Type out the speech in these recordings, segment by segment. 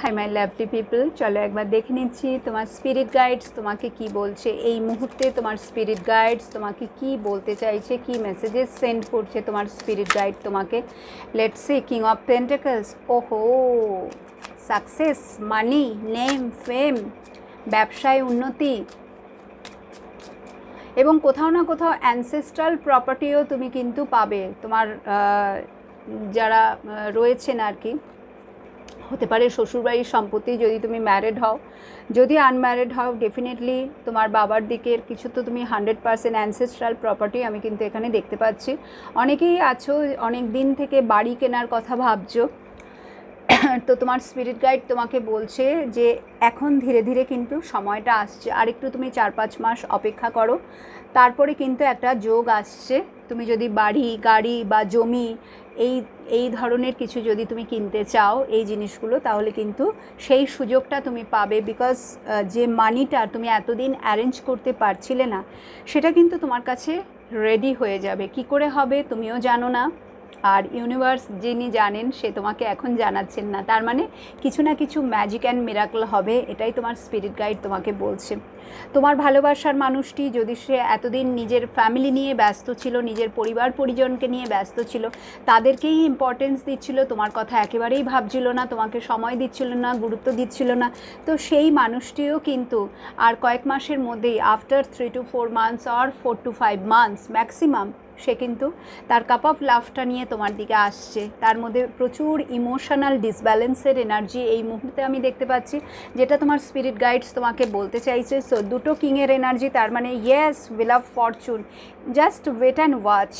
Hi my lovely people, চলো একবার দেখে নিচ্ছি তোমার স্পিরিট গাইডস তোমাকে কি বলছে এই মুহূর্তে। তোমার স্পিরিট গাইডস তোমাকে কি বলতে চাইছে, কি মেসেজেস সেন্ড করছে তোমার স্পিরিট গাইড তোমাকে। Let's see. King of pentacles, ওহো, সাকসেস, মানি, নেম, ফেম, ব্যবসায় উন্নতি, এবং কোথাও না কোথাও অ্যানসেস্ট্রাল প্রপার্টিও তুমি কিন্তু পাবে। তোমার যারা রয়েছেন আর কি, হতে পারে শ্বশুরবাড়ির সম্পত্তি যদি তুমি ম্যারিড হও, যদি আনম্যারিড হও ডেফিনেটলি তোমার বাবার দিকের কিছু তো তুমি 100% অ্যানসেস্ট্রাল প্রপার্টি আমি কিন্তু এখানে দেখতে পাচ্ছি। অনেকেই আছো অনেক দিন থেকে বাড়ি কেনার কথা ভাবছো, তো তোমার স্পিরিট গাইড তোমাকে বলছে যে এখন ধীরে ধীরে কিন্তু সময়টা আসছে, আর একটু তুমি 4-5 মাস অপেক্ষা করো, তারপরে কিন্তু একটা যোগ আসছে। তুমি যদি বাড়ি, গাড়ি বা জমি এই এই ধরনের কিছু যদি তুমি কিনতে চাও এই জিনিসগুলো, তাহলে কিন্তু সেই সুযোগটা তুমি পাবে। বিকজ যে মানিটা তুমি এতদিন অ্যারেঞ্জ করতে পারছিলে না, সেটা কিন্তু তোমার কাছে রেডি হয়ে যাবে। কি করে হবে তুমিও জানো না, আর ইউনিভার্স যিনি জানেন সে তোমাকে এখন জানাচ্ছেন না। তার মানে কিছু না কিছু ম্যাজিক অ্যান্ড মিরাকল হবে, এটাই তোমার স্পিরিট গাইড তোমাকে বলছে। তোমার ভালোবাসার মানুষটি যদি সে এতদিন নিজের ফ্যামিলি নিয়ে ব্যস্ত ছিল, নিজের পরিবার পরিজনকে নিয়ে ব্যস্ত ছিল, তাদেরকেই ইম্পর্টেন্স দিচ্ছিল, তোমার কথা একেবারেই ভাবছিল না, তোমাকে সময় দিচ্ছিল না, গুরুত্ব দিচ্ছিল না, তো সেই মানুষটিও কিন্তু আর কয়েক মাসের মধ্যেই after 3 to 4 months or 4 to 5 months maximum সে কিন্তু তার কাপ অফ লাভটা নিয়ে তোমার দিকে আসছে। তার মধ্যে প্রচুর ইমোশনাল ডিসব্যালেন্সের এনার্জি এই মুহূর্তে আমি দেখতে পাচ্ছি, যেটা তোমার স্পিরিট গাইডস তোমাকে বলতে চাইছে। সো দুটো কিংয়ের এনার্জি, তার মানে yes, wheel of fortune, just wait and watch,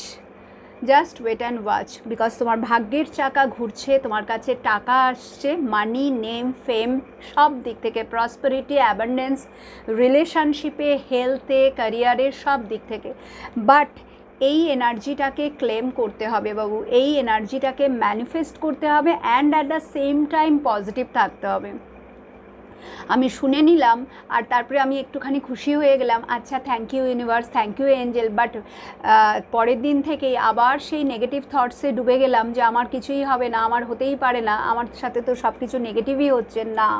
just wait and watch. Because তোমার ভাগ্যের চাকা ঘুরছে, তোমার কাছে টাকা আসছে, মানি, নেম, ফেম, সব দিক থেকে, প্রসপারিটি, অ্যাবান্ডেন্স, রিলেশনশিপে, হেলথে, ক্যারিয়ারে, সব দিক থেকে। বাট এই এনার্জিটাকে ক্লেম করতে হবে বাবু, এই এনার্জিটাকে ম্যানিফেস্ট করতে হবে, and at the same time positive থাকতে হবে। আমি শুনে নিলাম আর তারপরে আমি একটুখানি খুশি হয়ে গেলাম, আচ্ছা thank you universe, thank you angel, but পরের দিন থেকেই আবার সেই নেগেটিভ থটসে ডুবে গেলাম যে আমার কিছুই হবে না, আমার হতেই পারে না, আমার সাথে তো সব কিছু নেগেটিভই হচ্ছে। না,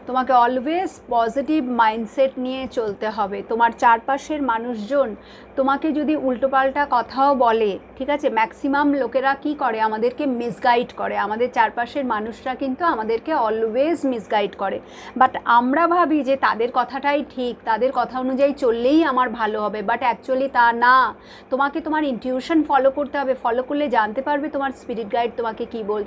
তোমাকে অলওয়েজ পজিটিভ মাইন্ডসেট নিয়ে চলতে হবে। তোমার চারপাশের মানুষজন তোমাকে যদি উল্টোপাল্টা কথাও বলে, ঠিক আছে, ম্যাক্সিমাম লোকেরা কি করে, আমাদেরকে মিসগাইড করে, আমাদের চারপাশের মানুষরা কিন্তু আমাদেরকে অলওয়েজ মিসগাইড করে। বাট আমরা ভাবি যে তাদের কথাটাই ঠিক, তাদের কথা অনুযায়ী চললেই আমার ভালো হবে, বাট অ্যাকচুয়ালি তা না। তোমাকে তোমার ইনটিউশন ফলো করতে হবে, ফলো করলে জানতে পারবে তোমার স্পিরিট গাইড তোমাকে কি বলছে।